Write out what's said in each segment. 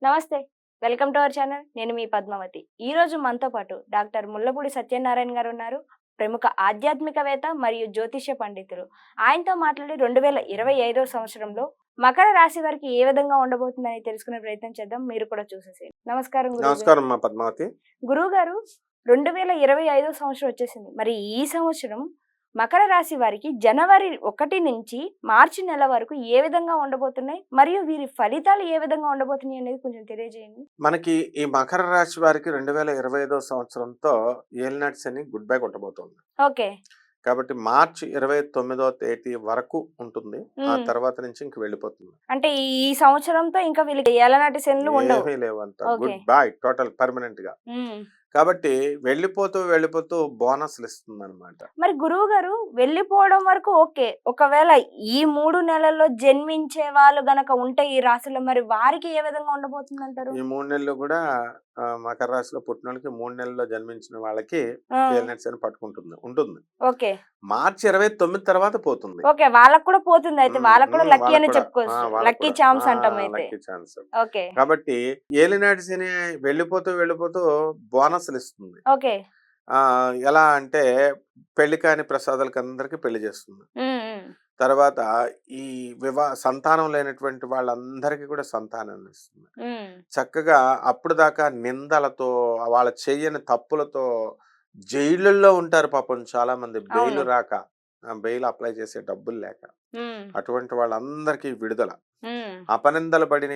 నమస్తే. Welcome to our channel. నేను మీ పద్మావతి. ఈరోజు మనతో పాటు డాక్టర్ ముల్లపూడి సత్యనారాయణ గారు ఉన్నారు. ప్రముఖ ఆధ్యాత్మికవేత్త మరియు జ్యోతిష్య పండితులు. ఆయనతో మాట్లాడి 2025 సంవత్సరంలో మకర రాశి వారికి ఏ విధంగా ఉండబోతుందని తెలుసుకునే ప్రయత్నం చేద్దాం. మీరు కూడా చూసేసేయండి. నమస్కారం గురువుగారు. నమస్కారం మా పద్మావతి. గురువుగారు 2025 సంవత్సరం వచ్చేసింది. మరి ఈ సంవత్సరం మకర రాశి వారికి జనవరి 1 నుంచి మార్చి నెల వరకు ఏ విధంగా ఉండబోతున్నాయి? మరియు వీరి ఫలితాలు ఏ విధంగా ఉండబోతున్నాయి అనేది కొంచెం తెలియజేయండి. మనకి ఈ మకర రాశి వారికి 2025 సంవత్సరంతో ఏలినాటి శని గుడ్ బై కొట్టబోతోంది. ఓకే. కాబట్టి మార్చి 29వ తేదీ వరకు ఉంటుంది. ఆ హ్మ్. తర్వాత నుంచి ఇంక వెళ్ళిపోతుంది. అంటే ఈ సంవత్సరంతో ఇంకా వీళ్ళకి ఏలనాటి శనులు ఉండవు. ఏమీ లేవు, అంత okay. Good bye total permanent గా. హ్మ్. కాబట్టి వెళ్ళిపోతూ బోనస్లు ఇస్తుంది అనమాట. మరి గురువు గారు వెళ్ళిపోవడం వరకు ఓకే. ఒకవేళ ఈ 3 నెలల్లో జన్మించే వాళ్ళు గనక ఉంటే ఈ రాశిలో మరి వారికి ఏ విధంగా ఉండబోతుందంటారు? ఈ 3 నెలలు కూడా మకర రాశిలో పుట్టిన వాళ్ళకి 3 నెలల్లో జన్మించిన వాళ్ళకి ఆ! ఏలినాటి శని ఉంటుంది. ఓకే. మార్చి 29 తర్వాత పోతుంది. ఓకే. వాళ్ళకి కూడా పోతుంది అయితే. వాళ్ళకి కూడా లక్కీ వాళ్ళకి అని కూడా చెప్పుకోవచ్చు. వాళ్ళకి లక్కీ కూడా చాన్స్ అంటాం అయితే. Lucky chance. ఓకే. కాబట్టి ఏలినాటి శని వెళ్ళిపోతూ బోనస్లు ఇస్తుంది. ఓకే. ఎలా అంటే పెళ్లి కాని ప్రసాదాలకు అందరికి పెళ్లి చేస్తుంది. హ్మ్. హ్మ్. తర్వాత ఈ సంతానం లేనటువంటి వాళ్ళందరికీ కూడా సంతానాన్ని ఇస్తుంది. హ్మ్. చక్కగా అప్పుడు దాకా నిందలతో వాళ్ళ చెయ్యని తప్పులతో జైళ్ళల్లో ఉంటారు పాపం చాలా మంది, బెయిల్ అవును. రాక, బెయిల్ అప్లై చేసే డబ్బులు లేక. హ్మ్. అటువంటి వాళ్ళందరికీ విడుదల. హ్మ్. అపనిందలు పడిన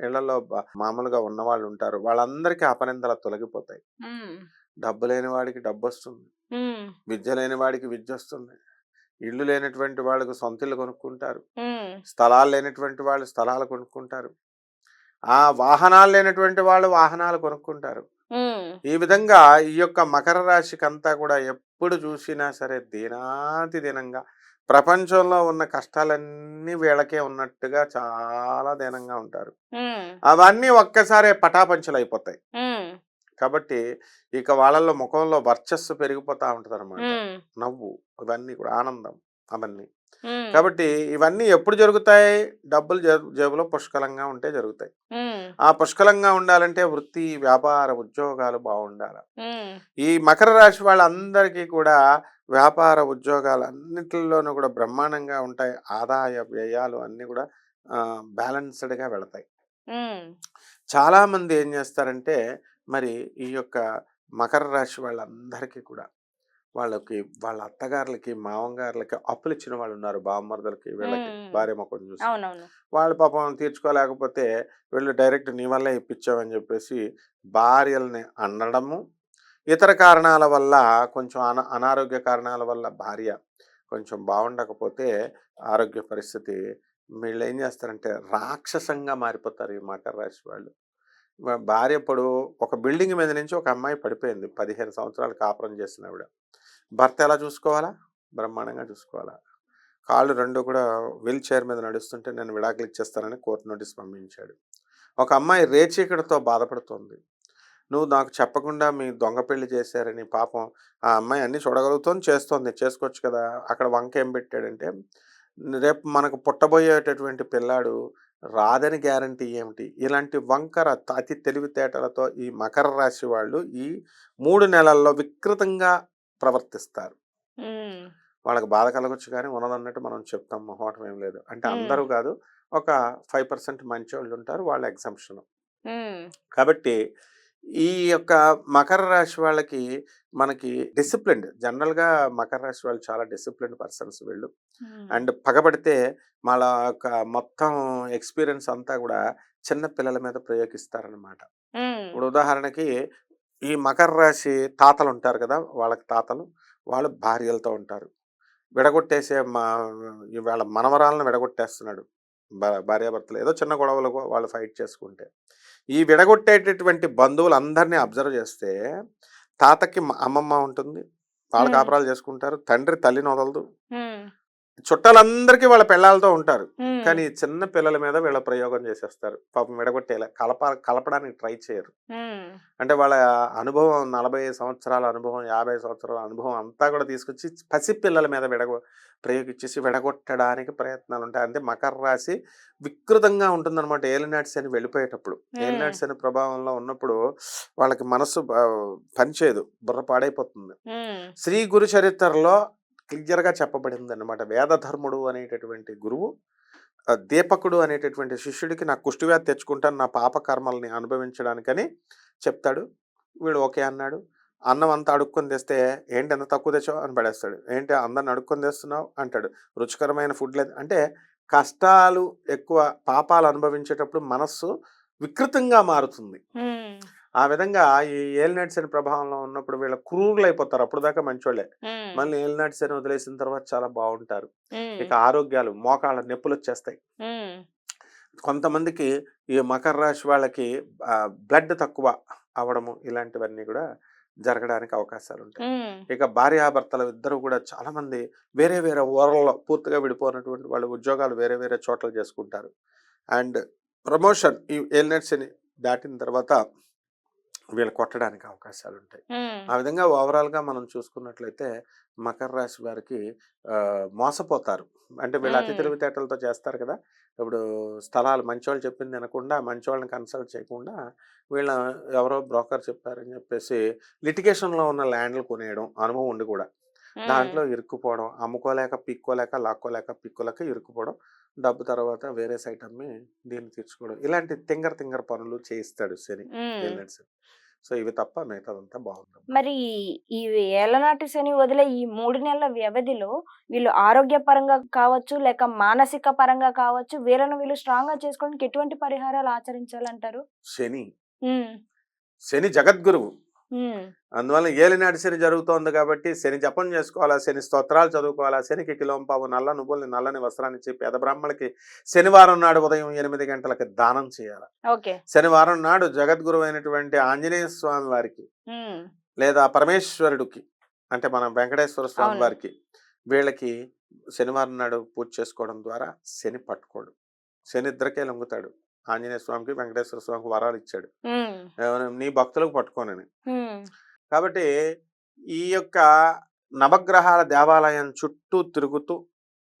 ఇళ్లలో మామూలుగా ఉన్న వాళ్ళు ఉంటారు, వాళ్ళందరికీ అపనిందలు తొలగిపోతాయి. హ్మ్. డబ్బు లేని వాడికి డబ్బు వస్తుంది, హ్మ్. విద్య లేని వాడికి విద్య వస్తుంది, ఇల్లు లేనటువంటి వాళ్ళకు సొంత ఇల్లు కొనుక్కుంటారు, హ్మ్. స్థలాలు లేనటువంటి వాళ్ళు స్థలాలు కొనుక్కుంటారు, వాహనాలు లేనటువంటి వాళ్ళు వాహనాలు కొనుక్కుంటారు. హ్మ్. ఈ విధంగా ఈ యొక్క మకర రాశికి అంతా కూడా ఎప్పుడు చూసినా సరే దీనాతి దీనంగా ప్రపంచంలో ఉన్న కష్టాలన్నీ వీళ్ళకే ఉన్నట్టుగా చాలా దీనంగా ఉంటారు. హ్మ్. అవన్నీ ఒక్కసారే పటాపంచలు అయిపోతాయి. హ్మ్. కాబట్టి ఇక వాళ్ళల్లో ముఖంలో వర్చస్సు పెరిగిపోతా ఉంటుంది అనమాట. హ్మ్. నవ్వు, ఇవన్నీ కూడా ఆనందం, అవన్నీ. హ్మ్. కాబట్టి ఇవన్నీ ఎప్పుడు జరుగుతాయి? డబ్బులు జేబులో పుష్కలంగా ఉంటే జరుగుతాయి. హ్మ్. ఆ పుష్కలంగా ఉండాలంటే వృత్తి, వ్యాపార, ఉద్యోగాలు బాగుండాలి. హ్మ్. ఈ ఈ మకర రాశి వాళ్ళందరికీ కూడా వ్యాపార ఉద్యోగాలు అన్నిటిలోనూ కూడా బ్రహ్మాండంగా ఉంటాయి. ఆదాయ వ్యయాలు అన్నీ కూడా బ్యాలెన్స్డ్గా వెళతాయి. హ్మ్. చాలామంది ఏం చేస్తారంటే మరి ఈ యొక్క మకర రాశి వాళ్ళందరికీ కూడా వాళ్ళకి వాళ్ళ అత్తగారులకి, మామగారులకి అప్పులు ఇచ్చిన వాళ్ళు ఉన్నారు. బామ్మర్దులకి, వీళ్ళకి హ్మ్. భార్య ముఖం చూసి. అవునవును. వాళ్ళు పాపం తీర్చుకోలేకపోతే వీళ్ళు డైరెక్ట్ నీ వల్లే ఇప్పించామని చెప్పేసి భార్యల్ని అనడము. ఇతర కారణాల వల్ల కొంచెం అనారోగ్య కారణాల వల్ల భార్య కొంచెం బాగుండకపోతే ఆరోగ్య పరిస్థితి, వీళ్ళు ఏం చేస్తారంటే రాక్షసంగా మారిపోతారు ఈ మకర రాశి వాళ్ళు. భార్య ఇప్పుడు ఒక బిల్డింగ్ మీద నుంచి ఒక అమ్మాయి పడిపోయింది. 15 సంవత్సరాలు కాపురం చేసిన ఆవిడ. భర్త ఎలా చూసుకోవాలా? బ్రహ్మాండంగా చూసుకోవాలా. కాళ్ళు 2 కూడా వీల్ చైర్ మీద నడుస్తుంటే నేను విడాకులు ఇచ్చేస్తానని కోర్టు నోటీస్ పంపించాడు. ఒక అమ్మాయి రేచీకటితో బాధపడుతోంది. నువ్వు నాకు చెప్పకుండా మీ దొంగ పెళ్లి చేశారని. పాపం ఆ అమ్మాయి అన్నీ చూడగలుగుతోంది, చేస్తోంది. చేసుకోవచ్చు కదా! అక్కడ వంక ఏం పెట్టాడంటే, రేపు మనకు పుట్టబోయేటటువంటి పిల్లాడు రాదని గ్యారంటీ ఏమిటి? ఇలాంటి వంకర అతి తెలివితేటలతో ఈ మకర రాశి వాళ్ళు ఈ 3 నెలల్లో వికృతంగా ప్రవర్తిస్తారు. హ్మ్. వాళ్ళకి బాధ కలగొచ్చు కానీ ఉన్నదన్నట్టు మనం చెప్తాం, మొహమాటం ఏం లేదు. అంటే హ్మ్. అందరూ కాదు, ఒక 5% మంచోళ్ళు ఉంటారు, వాళ్ళ ఎగ్జంప్షన్. హ్మ్. కాబట్టి ఈ యొక్క మకర రాశి వాళ్ళకి మనకి డిసిప్లిన్డ్, జనరల్గా మకర రాశి వాళ్ళు చాలా డిసిప్లిన్డ్ పర్సన్స్ వీళ్ళు. హ్మ్. అండ్ పగబడితే వాళ్ళ యొక్క మొత్తం ఎక్స్పీరియన్స్ అంతా కూడా చిన్న పిల్లల మీద ప్రయోగిస్తారనమాట. హ్మ్. ఇప్పుడు ఉదాహరణకి ఈ మకర రాశి తాతలు ఉంటారు కదా, వాళ్ళకి తాతలు, వాళ్ళు భార్యలతో ఉంటారు. విడగొట్టేసే ఇవాళ మనవరాలను విడగొట్టేస్తున్నాడు. భార్యాభర్తలు ఏదో చిన్న గొడవలకు వాళ్ళు ఫైట్ చేసుకుంటే. ఈ విడగొట్టేటటువంటి బంధువులందరినీ అబ్జర్వ్ చేస్తే తాతకి అమ్మమ్మ ఉంటుంది, వాళ్ళ హ్మ్. కాపురాలు చేసుకుంటారు. తండ్రి తల్లిని వదలదు. హ్మ్. చుట్టాలందరికీ వాళ్ళ పిల్లలతో ఉంటారు. ఉమ్, కానీ చిన్న పిల్లల మీద వీళ్ళ ప్రయోగం చేసేస్తారు. పాపం విడగొట్టేలా కలపడానికి ట్రై చేయరు. ఉమ్, అంటే వాళ్ళ అనుభవం 40 సంవత్సరాల అనుభవం, 50 సంవత్సరాల అనుభవం అంతా కూడా తీసుకొచ్చి పసిపిల్లల మీద ప్రయోగించేసి విడగొట్టడానికి ప్రయత్నాలు ఉంటాయి. అంటే మకర రాశి వికృతంగా ఉంటుందన్నమాట ఏలినాటి శని వెళ్ళిపోయేటప్పుడు. ఏలినాటి శని ప్రభావంలో ఉన్నప్పుడు వాళ్ళకి మనస్సు పనిచేయదు, బుర్ర పాడైపోతుంది. ఉమ్, శ్రీ గురు చరిత్రలో క్లియర్గా చెప్పబడింది అనమాట. వేదధర్ముడు అనేటటువంటి గురువు దీపకుడు అనేటటువంటి శిష్యుడికి నా కుష్టివ్యాధి తెచ్చుకుంటాను నా పాప కర్మల్ని అనుభవించడానికని చెప్తాడు. వీడు ఓకే అన్నాడు. అన్నం అంతా అడుక్కొని తెస్తే ఏంటి ఎంత తక్కువ తెచ్చావు అని పడేస్తాడు. ఏంటి అందరిని అడుక్కొని తెస్తున్నావు అంటాడు. రుచికరమైన ఫుడ్ లేదు అంటే కష్టాలు ఎక్కువ, పాపాలు అనుభవించేటప్పుడు మనస్సు వికృతంగా మారుతుంది. ఉమ్, ఆ విధంగా ఈ ఏలినాటి శని ప్రభావంలో ఉన్నప్పుడు వీళ్ళ క్రూరులు అయిపోతారు. అప్పుడు దాకా మంచోళ్ళే, ఉమ్, మళ్ళీ ఏలినాటి శని వదిలేసిన తర్వాత చాలా బాగుంటారు. ఉమ్, ఇక ఆరోగ్యాలు, మోకాళ్ళ నొప్పులు వచ్చేస్తాయి. ఉమ్, కొంతమందికి ఈ మకర రాశి వాళ్ళకి బ్లడ్ తక్కువ అవడము ఇలాంటివన్నీ కూడా జరగడానికి అవకాశాలు ఉంటాయి. ఉమ్, ఇక భార్యాభర్తలు ఇద్దరు కూడా చాలా మంది వేరే వేరే ఊర్లలో పూర్తిగా విడిపోయినటువంటి వాళ్ళు ఉద్యోగాలు వేరే వేరే చోట్ల చేసుకుంటారు. అండ్ ప్రమోషన్ ఈ ఏలినాటి శని దాటిన తర్వాత వీళ్ళు కొట్టడానికి అవకాశాలు ఉంటాయి. ఉమ్, ఆ విధంగా ఓవరాల్గా మనం చూసుకున్నట్లయితే మకర రాశి వారికి మోసపోతారు. అంటే వీళ్ళు అతి ఉమ్, తెలివితేటలతో చేస్తారు కదా. ఇప్పుడు స్థలాలు మంచోళ్ళు చెప్పింది వినకుండా, మంచోళ్ళని కన్సల్ట్ చేయకుండా వీళ్ళ ఎవరో బ్రోకర్ చెప్పారని చెప్పేసి లిటిగేషన్లో ఉన్న ల్యాండ్లు కొనేయడం, అనుభవం ఉండి కూడా ఉమ్. దాంట్లో ఇరుక్కుపోవడం, అమ్ముకోలేక పిక్కోలేక లాక్కోలేక పిక్కోలేక ఇరుక్కుపోవడం, డబ్బు తర్వాత వేరే సైట్ అమ్మి దీన్ని తీర్చుకోవడం, ఇలాంటి తింగర పనులు చేయిస్తాడు శని, ఉమ్. ఏలినాటి శని. సో ఇవి తప్ప మిగతాదంతా బాగుంది. మరి ఈ ఏలనాటి శని వదిలే ఈ 3 నెలల వ్యవధిలో వీళ్ళు ఆరోగ్యపరంగా కావచ్చు, లేక మానసిక పరంగా కావచ్చు, వీళ్ళు స్ట్రాంగ్‌గా చేసుకోవడానికి ఎటువంటి పరిహారాలు ఆచరించాలంటారు? శని హ్మ్. శని జగద్గురువు. హ్మ్. అందువల్ల ఏలినాటి శని జరుగుతోంది కాబట్టి శని జపం చేసుకోవాలా, శని స్తోత్రాలు చదువుకోవాలా, శనికి కిలోంపావు నల్ల నువ్వుల్ని నల్లని వస్త్రాన్ని ఇచ్చి పేద బ్రాహ్మణులకి శనివారం నాడు ఉదయం 8 గంటలకి దానం చేయాలి. ఓకే. శనివారం నాడు జగద్గురువు అయినటువంటి ఆంజనేయ స్వామి వారికి హ్మ్. లేదా పరమేశ్వరుడికి, అంటే మన వెంకటేశ్వర స్వామి అవును. వారికి, వీళ్ళకి శనివారం నాడు పూజ చేసుకోవడం ద్వారా శని పట్టుకోడు. శని ఇద్దరికే లొంగుతాడు. ఆంజనేయ స్వామికి, వెంకటేశ్వర స్వామికి వరాలు ఇచ్చాడు హ్మ్. నీ భక్తులకు పట్టుకోనని. హ్మ్. కాబట్టి ఈ యొక్క నవగ్రహాల దేవాలయం చుట్టూ తిరుగుతూ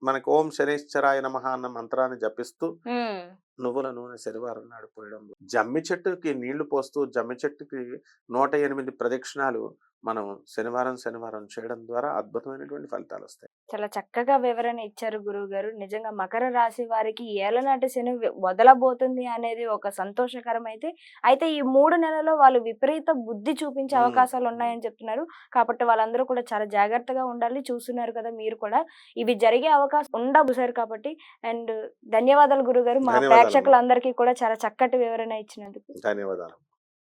మనకు ఓం శనైశ్చరాయ నమః అన్న మంత్రాన్ని జపిస్తూ హ్మ్. నువ్వుల నూనె శనివారం నాడు పోయడం, జమ్మి చెట్టుకి నీళ్లు పోస్తూ జమ్మి చెట్టుకి 108 ప్రదక్షిణాలు మనం శనివారం చేయడం ద్వారా అద్భుతమైనటువంటి ఫలితాలు వస్తాయి. చాలా చక్కగా వివరణ ఇచ్చారు గురువుగారు. నిజంగా మకర రాశి వారికి ఏలనాటి శని వదలబోతుంది అనేది ఒక సంతోషకరమైతే. అయితే ఈ 3 నెలల్లో వాళ్ళు విపరీత బుద్ధి చూపించే అవకాశాలు ఉన్నాయని చెప్తున్నారు. కాబట్టి వాళ్ళందరూ కూడా చాలా జాగ్రత్తగా ఉండాలి. చూస్తున్నారు కదా మీరు కూడా. ఇవి జరిగే అవకాశం ఉండబోసారు కాబట్టి. అండ్ ధన్యవాదాలు గురుగారు. మా ధన్యవాదాలు. ప్రేక్షకులందరికీ కూడా చాలా చక్కటి వివరణ ఇచ్చినందుకు. ధన్యవాదాలు.